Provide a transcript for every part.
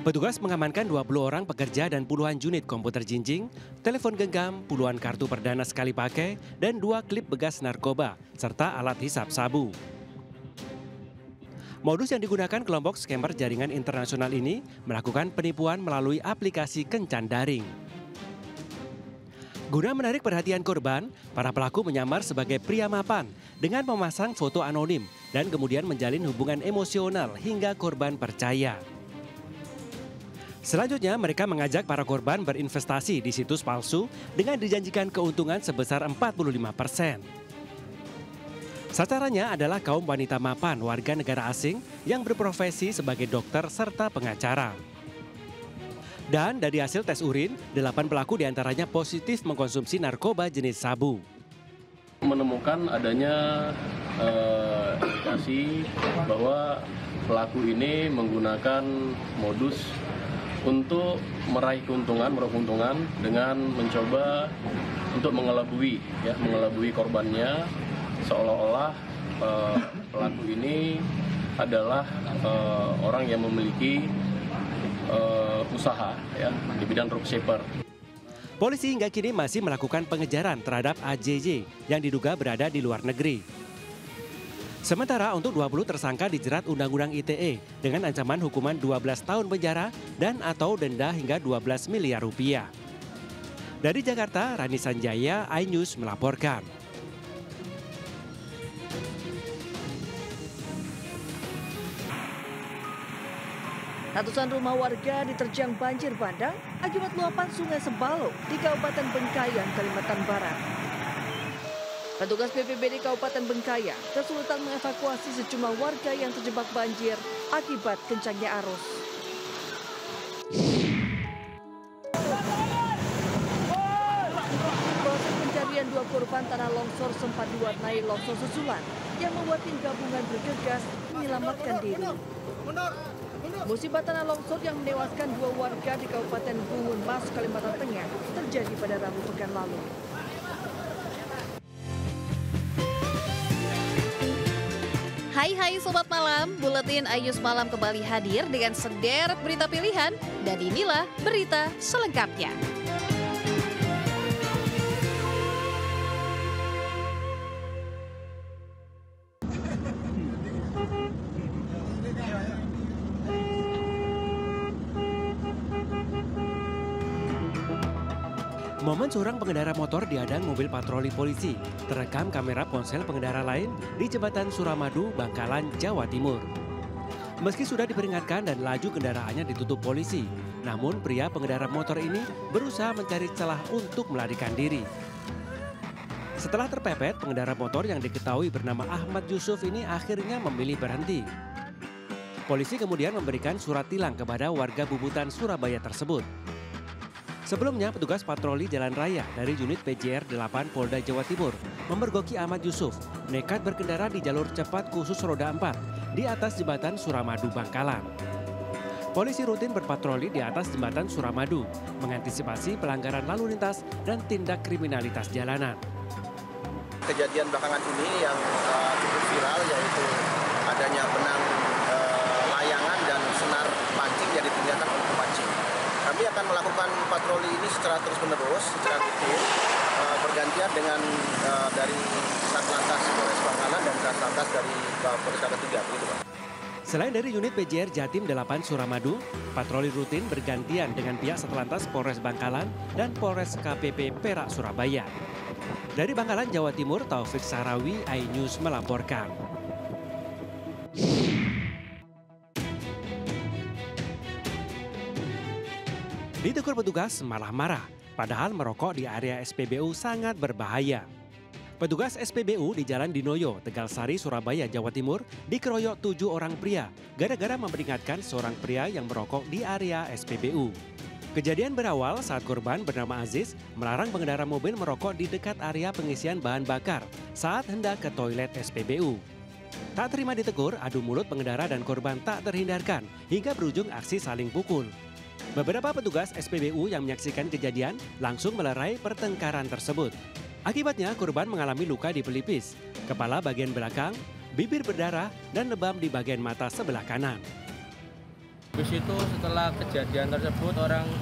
Petugas mengamankan 20 orang pekerja dan puluhan unit komputer jinjing, telepon genggam, puluhan kartu perdana sekali pakai, dan 2 klip bekas narkoba, serta alat hisap sabu. Modus yang digunakan kelompok scammer jaringan internasional ini melakukan penipuan melalui aplikasi kencan daring. Guna menarik perhatian korban, para pelaku menyamar sebagai pria mapan dengan memasang foto anonim dan kemudian menjalin hubungan emosional hingga korban percaya. Selanjutnya, mereka mengajak para korban berinvestasi di situs palsu dengan dijanjikan keuntungan sebesar 45%. Sasarannya adalah kaum wanita mapan warga negara asing yang berprofesi sebagai dokter serta pengacara. Dan dari hasil tes urin, 8 pelaku diantaranya positif mengkonsumsi narkoba jenis sabu. Menemukan adanya indikasi bahwa pelaku ini menggunakan modus untuk meraih keuntungan dengan mencoba untuk mengelabui korbannya, seolah-olah pelaku ini adalah orang yang memiliki usaha di bidang dropshipper. Polisi hingga kini masih melakukan pengejaran terhadap AJJ yang diduga berada di luar negeri. Sementara untuk 20 tersangka dijerat Undang-Undang ITE dengan ancaman hukuman 12 tahun penjara dan atau denda hingga 12 miliar rupiah. Dari Jakarta, Rani Sanjaya, iNews melaporkan. Ratusan rumah warga diterjang banjir bandang akibat luapan Sungai Sebalok di Kabupaten Bengkayang, Kalimantan Barat. Petugas BPBD Kabupaten Bengkayang kesulitan mengevakuasi sejumlah warga yang terjebak banjir akibat kencangnya arus. Proses pencarian 2 korban tanah longsor sempat diwarnai longsor susulan yang membuat tim gabungan bergegas menyelamatkan diri. Musibah tanah longsor yang menewaskan 2 warga di Kabupaten Bungun Mas, Kalimantan Tengah terjadi pada Rabu pekan lalu. Hai Sobat Malam, Buletin iNews Malam kembali hadir dengan sederet berita pilihan dan inilah berita selengkapnya. Momen seorang pengendara motor dihadang mobil patroli polisi terekam kamera ponsel pengendara lain di Jembatan Suramadu, Bangkalan, Jawa Timur. Meski sudah diperingatkan dan laju kendaraannya ditutup polisi, namun pria pengendara motor ini berusaha mencari celah untuk melarikan diri. Setelah terpepet, pengendara motor yang diketahui bernama Ahmad Yusuf ini akhirnya memilih berhenti. Polisi kemudian memberikan surat tilang kepada warga Bubutan, Surabaya tersebut. Sebelumnya, petugas patroli jalan raya dari unit PJR 8 Polda Jawa Timur memergoki Ahmad Yusuf nekat berkendara di jalur cepat khusus roda 4 di atas jembatan Suramadu, Bangkalan. Polisi rutin berpatroli di atas jembatan Suramadu, mengantisipasi pelanggaran lalu lintas dan tindak kriminalitas jalanan. Kejadian belakangan ini yang cukup viral yaitu adanya benang layangan dan senar pancing yang ditinggalkan oleh pemancing. Kami akan melakukan patroli ini secara terus-menerus, secara rutin, bergantian dengan dari Satlantas Polres Bangkalan dan Satlantas dari Polres Kota 3. Begitu, Pak. Selain dari unit PJR Jatim 8 Suramadu, patroli rutin bergantian dengan pihak Satlantas Polres Bangkalan dan Polres KPP Perak Surabaya. Dari Bangkalan, Jawa Timur, Taufik Sarawi, iNews melaporkan. Ditegur petugas malah marah, padahal merokok di area SPBU sangat berbahaya. Petugas SPBU di Jalan Dinoyo, Tegal Sari, Surabaya, Jawa Timur dikeroyok 7 orang pria gara-gara memperingatkan seorang pria yang merokok di area SPBU. Kejadian berawal saat korban bernama Aziz melarang pengendara mobil merokok di dekat area pengisian bahan bakar saat hendak ke toilet SPBU. Tak terima ditegur, adu mulut pengendara dan korban tak terhindarkan hingga berujung aksi saling pukul. Beberapa petugas SPBU yang menyaksikan kejadian langsung melerai pertengkaran tersebut. Akibatnya korban mengalami luka di pelipis, kepala bagian belakang, bibir berdarah, dan lebam di bagian mata sebelah kanan. Terus itu setelah kejadian tersebut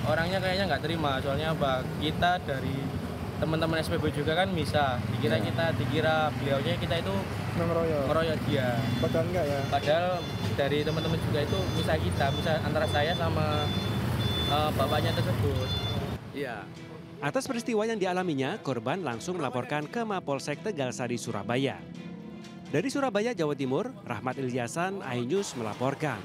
orangnya kayaknya nggak terima, soalnya apa? Kita dari teman-teman SPB juga kan bisa dikira beliaunya kita itu ngeroyok dia. Padahal enggak ya? Padahal dari teman-teman juga itu bisa antara saya sama bapaknya tersebut. Iya. Atas peristiwa yang dialaminya, korban langsung melaporkan ke Mapolsek Tegalsari, Surabaya. Dari Surabaya, Jawa Timur, Rahmat Ilyasan, iNews melaporkan.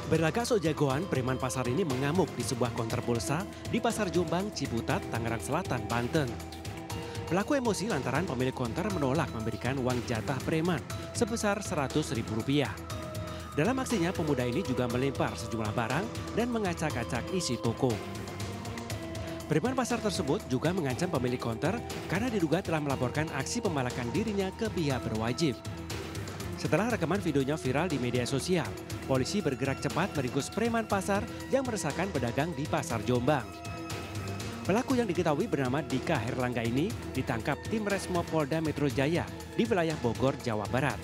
Berlagak sok jagoan, preman pasar ini mengamuk di sebuah konter pulsa di Pasar Jombang, Ciputat, Tangerang Selatan, Banten. Pelaku emosi lantaran pemilik konter menolak memberikan uang jatah preman sebesar Rp100.000. Dalam aksinya, pemuda ini juga melempar sejumlah barang dan mengacak-acak isi toko. Preman pasar tersebut juga mengancam pemilik konter karena diduga telah melaporkan aksi pemalakan dirinya ke pihak berwajib. Setelah rekaman videonya viral di media sosial, polisi bergerak cepat meringkus preman pasar yang meresahkan pedagang di Pasar Jombang. Pelaku yang diketahui bernama Dika Herlangga ini ditangkap tim Resmo Polda Metro Jaya di wilayah Bogor, Jawa Barat.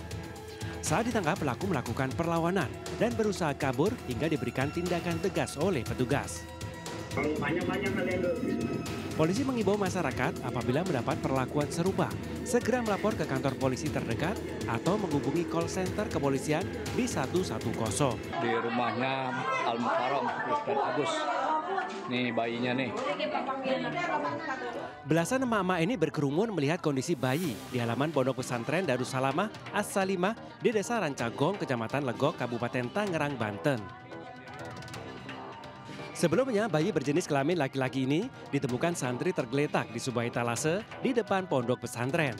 Saat ditangkap, pelaku melakukan perlawanan dan berusaha kabur hingga diberikan tindakan tegas oleh petugas. Polisi mengimbau masyarakat apabila mendapat perlakuan serupa, segera melapor ke kantor polisi terdekat atau menghubungi call center kepolisian di 110. Di rumahnya Al-Mukarram, Ustadz Agus. Nih bayinya nih. Belasan emak-emak ini berkerumun melihat kondisi bayi di halaman Pondok Pesantren Darussalamah As-Salimah di Desa Rancagong, Kecamatan Legok, Kabupaten Tangerang, Banten. Sebelumnya, bayi berjenis kelamin laki-laki ini ditemukan santri tergeletak di sebuah etalase di depan pondok pesantren.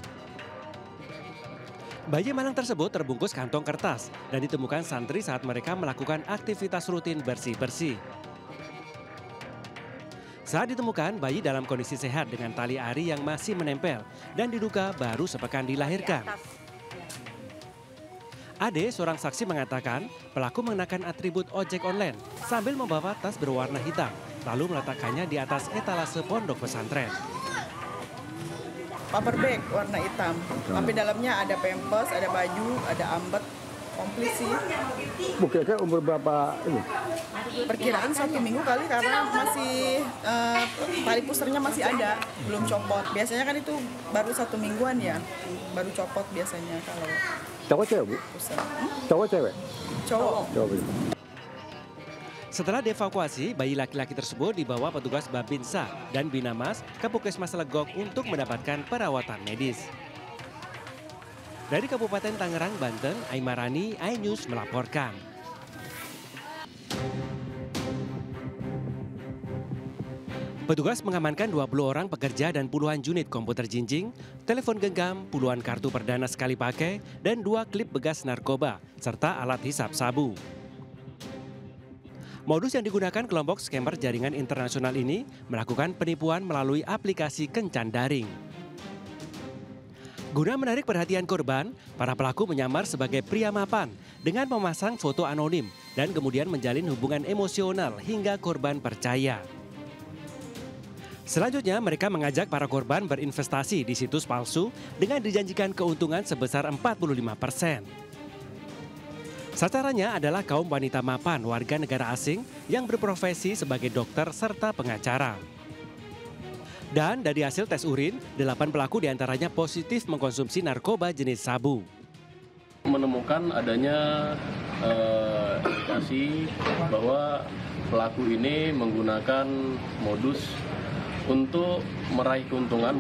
Bayi malang tersebut terbungkus kantong kertas dan ditemukan santri saat mereka melakukan aktivitas rutin bersih-bersih. Saat ditemukan, bayi dalam kondisi sehat dengan tali ari yang masih menempel dan diduga baru sepekan dilahirkan. Ade, seorang saksi mengatakan pelaku mengenakan atribut ojek online sambil membawa tas berwarna hitam, lalu meletakkannya di atas etalase pondok pesantren. Paper bag warna hitam, tapi dalamnya ada pampers, ada baju, ada ambet, komplit sih. Kira-kira umur berapa ini? Perkiraan 1 minggu kali karena masih tali pusernya masih ada, belum copot. Biasanya kan itu baru 1 mingguan ya, baru copot biasanya kalau. Cowok cewek, Bu? Cowok cewek? Cowok. Setelah dievakuasi, bayi laki-laki tersebut dibawa petugas Babinsa dan Binamas ke Puskesmas Legok untuk mendapatkan perawatan medis. Dari Kabupaten Tangerang, Banten, Aimarani, iNews melaporkan. Petugas mengamankan 20 orang pekerja dan puluhan unit komputer jinjing, telepon genggam, puluhan kartu perdana sekali pakai, dan 2 klip bekas narkoba, serta alat hisap sabu. Modus yang digunakan kelompok scammer jaringan internasional ini melakukan penipuan melalui aplikasi kencan daring. Guna menarik perhatian korban, para pelaku menyamar sebagai pria mapan dengan memasang foto anonim dan kemudian menjalin hubungan emosional hingga korban percaya. Selanjutnya, mereka mengajak para korban berinvestasi di situs palsu dengan dijanjikan keuntungan sebesar 45%. Sasarannya adalah kaum wanita mapan warga negara asing yang berprofesi sebagai dokter serta pengacara. Dan dari hasil tes urin, 8 pelaku diantaranya positif mengkonsumsi narkoba jenis sabu. Menemukan adanya indikasi bahwa pelaku ini menggunakan modus untuk meraih keuntungan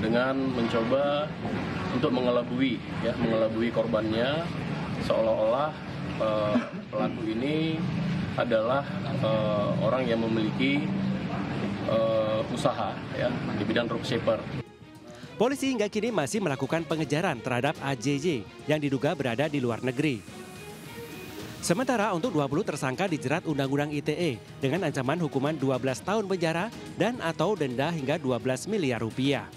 dengan mencoba untuk mengelabui korbannya, seolah-olah pelaku ini adalah orang yang memiliki usaha ya di bidang dropshipper. Polisi hingga kini masih melakukan pengejaran terhadap AJJ yang diduga berada di luar negeri. Sementara untuk 20 tersangka dijerat Undang-Undang ITE dengan ancaman hukuman 12 tahun penjara dan atau denda hingga 12 miliar rupiah.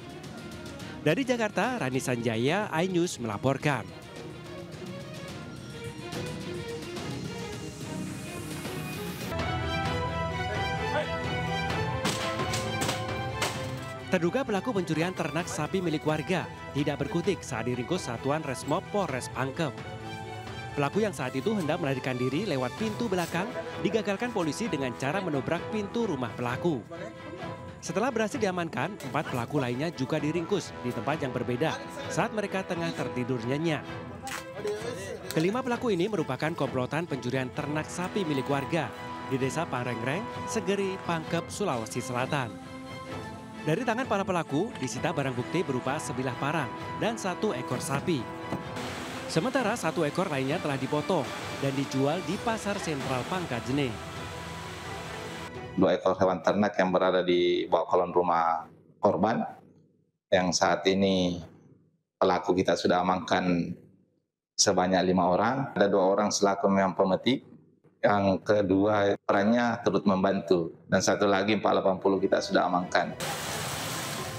Dari Jakarta, Rani Sanjaya, iNews melaporkan. Terduga pelaku pencurian ternak sapi milik warga tidak berkutik saat diringkus Satuan Resmob Polres Pangkep. Pelaku yang saat itu hendak melarikan diri lewat pintu belakang digagalkan polisi dengan cara menobrak pintu rumah pelaku. Setelah berhasil diamankan, 4 pelaku lainnya juga diringkus di tempat yang berbeda saat mereka tengah tertidur nyenyak. Kelima pelaku ini merupakan komplotan pencurian ternak sapi milik warga di Desa Pangrengreng, Segeri, Pangkep, Sulawesi Selatan. Dari tangan para pelaku disita barang bukti berupa sebilah parang dan 1 ekor sapi. Sementara 1 ekor lainnya telah dipotong dan dijual di Pasar Sentral Pangkajene. 2 ekor hewan ternak yang berada di bawah kolong rumah korban, yang saat ini pelaku kita sudah amankan sebanyak 5 orang. Ada 2 orang selaku memang pemetik, yang kedua perannya turut membantu, dan 1 lagi 480 kita sudah amankan.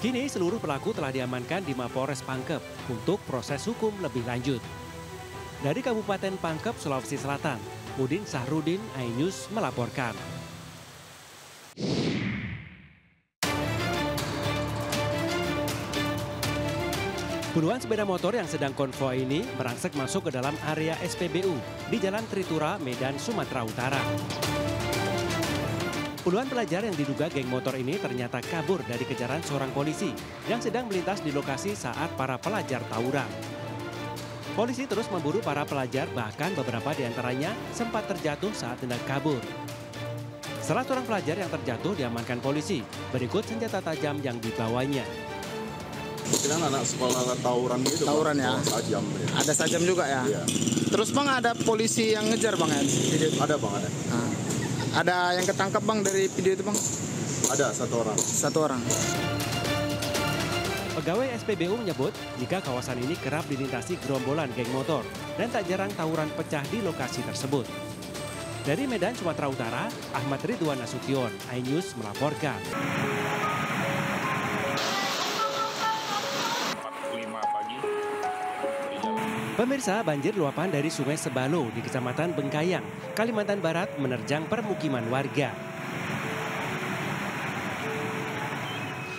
Kini seluruh pelaku telah diamankan di Mapolres Pangkep untuk proses hukum lebih lanjut. Dari Kabupaten Pangkep, Sulawesi Selatan, Udin Sahrudin, iNews melaporkan. Puluhan sepeda motor yang sedang konvoi ini merangsek masuk ke dalam area SPBU di Jalan Tritura, Medan, Sumatera Utara. Puluhan pelajar yang diduga geng motor ini ternyata kabur dari kejaran seorang polisi yang sedang melintas di lokasi saat para pelajar tawuran. Polisi terus memburu para pelajar, bahkan beberapa di antaranya sempat terjatuh saat hendak kabur. Salah seorang pelajar yang terjatuh diamankan polisi, berikut senjata tajam yang dibawanya. Kan anak sekolah tawuran gitu. Tawuran ya? Sajam. Ya. Ada sajam juga ya? Iya. Terus Bang, ada polisi yang ngejar Bang ya? Ada Bang, ada. Nah, ada yang ketangkap Bang dari video itu Bang? Ada 1 orang. 1 orang. Pegawai SPBU menyebut jika kawasan ini kerap dilintasi gerombolan geng motor dan tak jarang tawuran pecah di lokasi tersebut. Dari Medan, Sumatera Utara, Ahmad Ridwan Nasution, iNews melaporkan. Pemirsa, banjir luapan dari Sungai Sebalo di Kecamatan Bengkayang, Kalimantan Barat menerjang permukiman warga.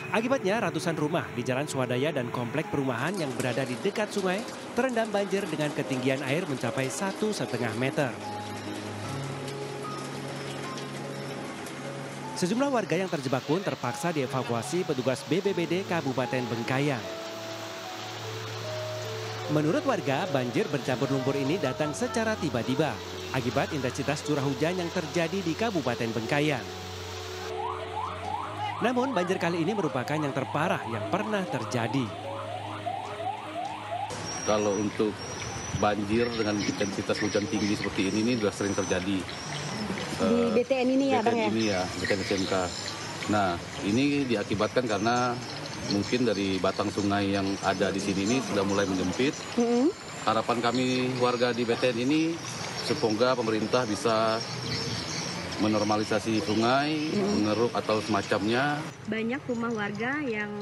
Akibatnya ratusan rumah di Jalan Swadaya dan komplek perumahan yang berada di dekat sungai terendam banjir dengan ketinggian air mencapai 1,5 meter. Sejumlah warga yang terjebak pun terpaksa dievakuasi petugas BPBD Kabupaten Bengkayang. Menurut warga, banjir bercampur lumpur ini datang secara tiba-tiba akibat intensitas curah hujan yang terjadi di Kabupaten Bengkayang. Namun banjir kali ini merupakan yang terparah yang pernah terjadi. Kalau untuk banjir dengan intensitas hujan tinggi seperti ini sudah sering terjadi. Di BTN ini ya Bang ya? BTN ini ya, BTN SMK. Nah, ini diakibatkan karena mungkin dari batang sungai yang ada di sini ini sudah mulai menyempit. Harapan kami warga di BTN ini semoga pemerintah bisa menormalisasi sungai, mengeruk atau semacamnya. Banyak rumah warga yang...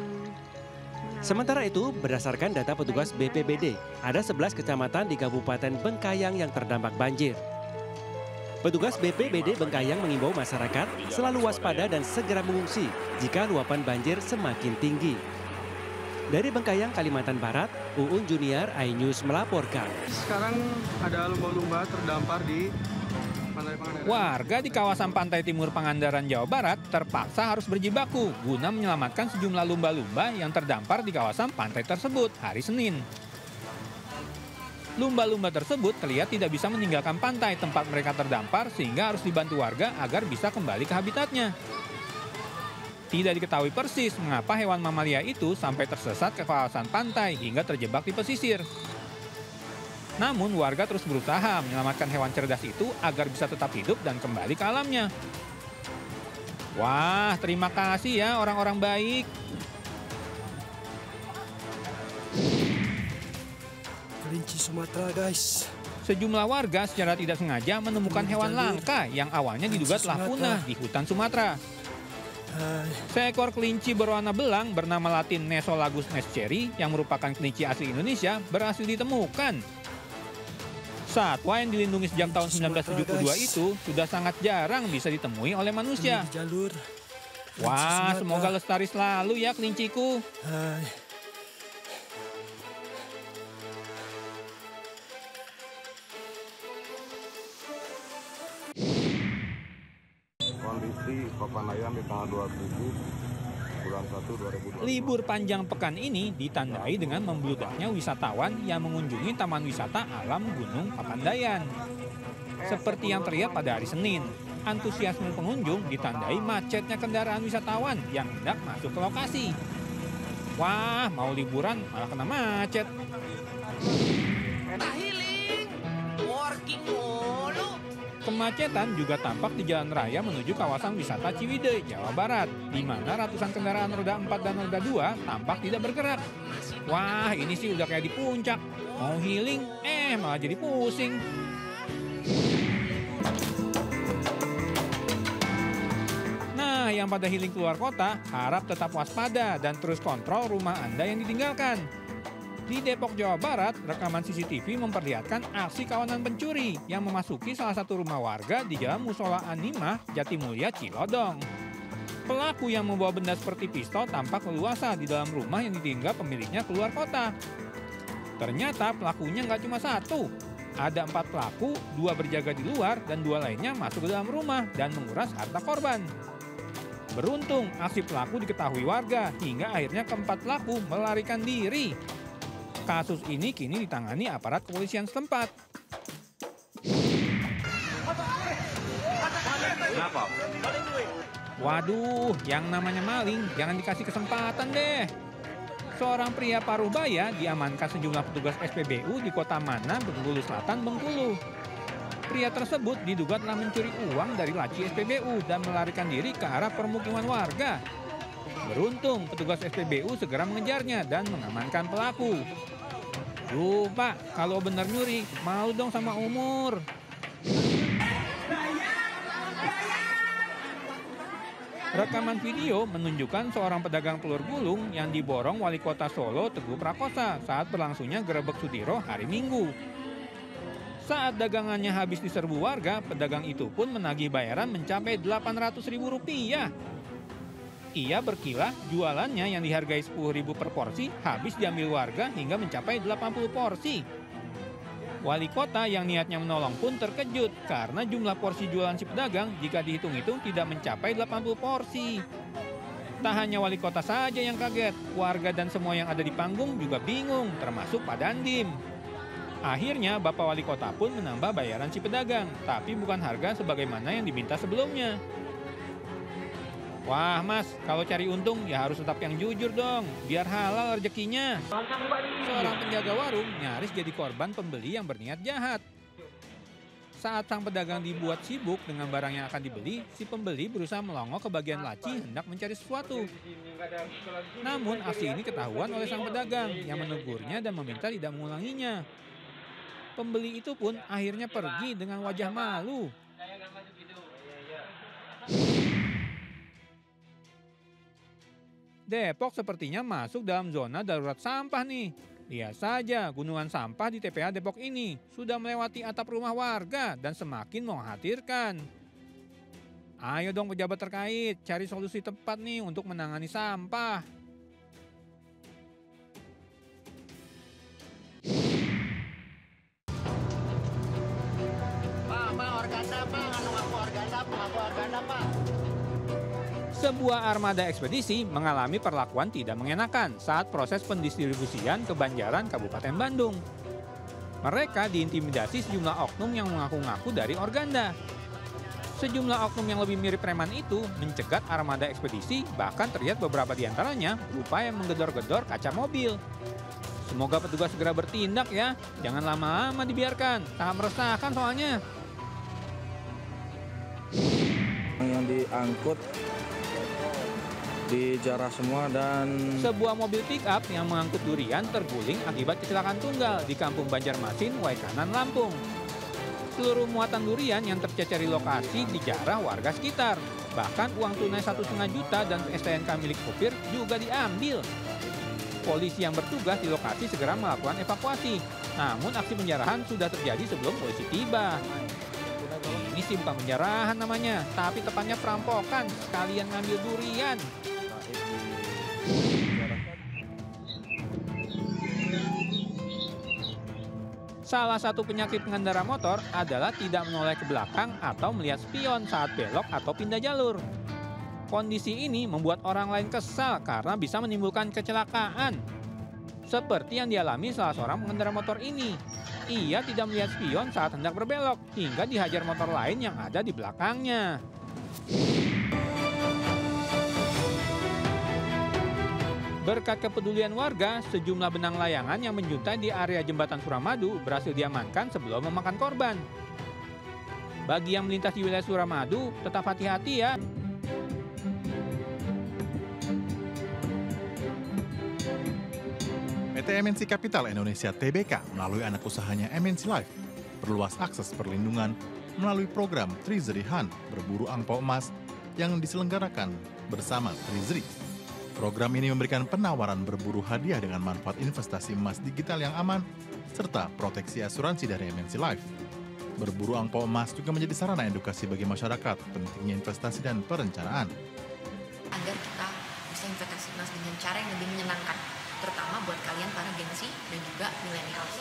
Sementara itu, berdasarkan data petugas BPBD, ada 11 kecamatan di Kabupaten Bengkayang yang terdampak banjir. Petugas BPBD Bengkayang mengimbau masyarakat selalu waspada dan segera mengungsi jika luapan banjir semakin tinggi. Dari Bengkayang, Kalimantan Barat, Uun Junior, iNews melaporkan. Sekarang ada lumba-lumba terdampar di Pantai Pangandaran. Warga di kawasan Pantai Timur Pangandaran, Jawa Barat terpaksa harus berjibaku guna menyelamatkan sejumlah lumba-lumba yang terdampar di kawasan pantai tersebut hari Senin. Lumba-lumba tersebut terlihat tidak bisa meninggalkan pantai tempat mereka terdampar sehingga harus dibantu warga agar bisa kembali ke habitatnya. Tidak diketahui persis mengapa hewan mamalia itu sampai tersesat ke kawasan pantai hingga terjebak di pesisir. Namun warga terus berusaha menyelamatkan hewan cerdas itu agar bisa tetap hidup dan kembali ke alamnya. Wah, terima kasih ya orang-orang baik. Kelinci Sumatera guys. Sejumlah warga secara tidak sengaja menemukan hewan langka yang awalnya diduga telah punah di hutan Sumatera. Seekor kelinci berwarna belang bernama latin Nesolagus nesceri yang merupakan kelinci asli Indonesia berhasil ditemukan. Satwa yang dilindungi sejak tahun 1972 itu sudah sangat jarang bisa ditemui oleh manusia. Wah, semoga lestari selalu ya kelinciku. Kondisi Papanayan di tanggal 27 bulan 1 2020. Libur panjang pekan ini ditandai dengan membludaknya wisatawan yang mengunjungi Taman Wisata Alam Gunung Papandayan. Seperti yang terlihat pada hari Senin, antusiasme pengunjung ditandai macetnya kendaraan wisatawan yang hendak masuk ke lokasi. Wah, mau liburan malah kena macet. Kemacetan juga tampak di jalan raya menuju kawasan wisata Ciwidey, Jawa Barat, di mana ratusan kendaraan roda 4 dan roda 2 tampak tidak bergerak. Wah, ini sih udah kayak di puncak. Mau healing, malah jadi pusing. Nah, yang pada healing keluar kota, harap tetap waspada dan terus kontrol rumah Anda yang ditinggalkan. Di Depok, Jawa Barat, rekaman CCTV memperlihatkan aksi kawanan pencuri yang memasuki salah satu rumah warga di Jalan Musola Animah, Jatimulya, Cilodong. Pelaku yang membawa benda seperti pistol tampak leluasa di dalam rumah yang ditinggal pemiliknya keluar kota. Ternyata pelakunya nggak cuma satu. Ada 4 pelaku, 2 berjaga di luar dan 2 lainnya masuk ke dalam rumah dan menguras harta korban. Beruntung, aksi pelaku diketahui warga hingga akhirnya keempat pelaku melarikan diri. Kasus ini kini ditangani aparat kepolisian setempat. Waduh, yang namanya maling jangan dikasih kesempatan deh. Seorang pria paruh baya diamankan sejumlah petugas SPBU di Kota Mana, Bengkulu Selatan, Bengkulu. Pria tersebut diduga telah mencuri uang dari laci SPBU dan melarikan diri ke arah permukiman warga. Beruntung, petugas SPBU segera mengejarnya dan mengamankan pelaku. Duh, Pak, kalau benar nyuri, malu dong sama umur. Rekaman video menunjukkan seorang pedagang telur gulung yang diborong Wali Kota Solo Teguh Prakosa saat berlangsungnya Grebek Sudiro hari Minggu. Saat dagangannya habis diserbu warga, pedagang itu pun menagih bayaran mencapai Rp800.000. Ia berkilah jualannya yang dihargai Rp10.000 per porsi habis diambil warga hingga mencapai 80 porsi. Wali kota yang niatnya menolong pun terkejut karena jumlah porsi jualan si pedagang jika dihitung-hitung tidak mencapai 80 porsi. Tak hanya wali kota saja yang kaget, warga dan semua yang ada di panggung juga bingung, termasuk Pak Dandim. Akhirnya Bapak Wali Kota pun menambah bayaran si pedagang, tapi bukan harga sebagaimana yang diminta sebelumnya. Wah Mas, kalau cari untung ya harus tetap yang jujur dong, biar halal rezekinya. Seorang penjaga warung nyaris jadi korban pembeli yang berniat jahat. Saat sang pedagang dibuat sibuk dengan barang yang akan dibeli, si pembeli berusaha melongok ke bagian laci hendak mencari sesuatu. Namun aksi ini ketahuan oleh sang pedagang yang menegurnya dan meminta tidak mengulanginya. Pembeli itu pun akhirnya pergi dengan wajah malu. Depok sepertinya masuk dalam zona darurat sampah nih. Lihat saja gunungan sampah di TPA Depok ini sudah melewati atap rumah warga dan semakin mengkhawatirkan. Ayo dong pejabat terkait, cari solusi tepat nih untuk menangani sampah. Sebuah armada ekspedisi mengalami perlakuan tidak mengenakan saat proses pendistribusian ke Banjaran, Kabupaten Bandung. Mereka diintimidasi sejumlah oknum yang mengaku-ngaku dari Organda. Sejumlah oknum yang lebih mirip preman itu mencegat armada ekspedisi, bahkan terlihat beberapa di antaranya berupaya menggedor-gedor kaca mobil. Semoga petugas segera bertindak ya, jangan lama-lama dibiarkan, sangat meresahkan soalnya. Yang diangkut dijarah semua dan sebuah mobil pick-up yang mengangkut durian terguling akibat kecelakaan tunggal di Kampung Banjarmasin, Waikanan, Lampung. Seluruh muatan durian yang tercecer di lokasi dijarah warga sekitar. Bahkan uang tunai 1,5 juta dan STNK milik supir juga diambil. Polisi yang bertugas di lokasi segera melakukan evakuasi. Namun aksi penjarahan sudah terjadi sebelum polisi tiba. Ini sih bukan penjarahan namanya, tapi tepatnya perampokan, sekalian ngambil durian. Salah satu penyakit pengendara motor adalah tidak menoleh ke belakang atau melihat spion saat belok atau pindah jalur. Kondisi ini membuat orang lain kesal karena bisa menimbulkan kecelakaan. Seperti yang dialami salah seorang pengendara motor ini. Ia tidak melihat spion saat hendak berbelok hingga dihajar motor lain yang ada di belakangnya. Berkat kepedulian warga, sejumlah benang layangan yang menjuntai di area jembatan Suramadu berhasil diamankan sebelum memakan korban. Bagi yang melintas di wilayah Suramadu, tetap hati-hati ya. PT MNC Capital Indonesia Tbk melalui anak usahanya MNC Life perluas akses perlindungan melalui program Treasury Hunt berburu angpau emas yang diselenggarakan bersama Treasury. Program ini memberikan penawaran berburu hadiah dengan manfaat investasi emas digital yang aman serta proteksi asuransi dari MNC Life. Berburu angpau emas juga menjadi sarana edukasi bagi masyarakat pentingnya investasi dan perencanaan. Agar kita bisa investasi emas dengan cara yang lebih menyenangkan, terutama buat kalian para Gen Z dan juga millennials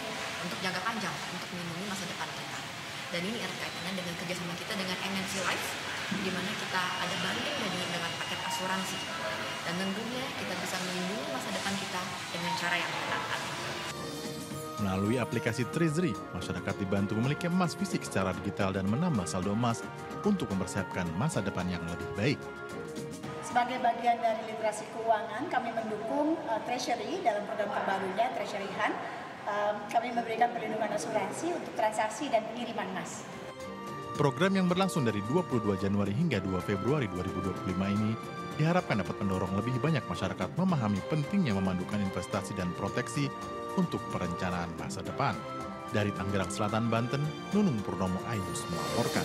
untuk jangka panjang, untuk melindungi masa depan kita. Dan ini ada kaitannya dengan kerjasama kita dengan MNC Life, di mana kita ada banding dengan paket asuransi. Dan tentunya kita bisa melindungi masa depan kita dengan cara yang menyenangkan. Melalui aplikasi Treasury, masyarakat dibantu memiliki emas fisik secara digital dan menambah saldo emas untuk mempersiapkan masa depan yang lebih baik. Sebagai bagian dari literasi keuangan, kami mendukung Treasury dalam program terbarunya Treasury Hunt. Kami memberikan perlindungan asuransi untuk transaksi dan pengiriman emas. Program yang berlangsung dari 22 Januari hingga 2 Februari 2025 ini diharapkan dapat mendorong lebih banyak masyarakat memahami pentingnya memandukan investasi dan proteksi untuk perencanaan masa depan. Dari Tangerang Selatan, Banten, Nunung Purnomo Ainus melaporkan.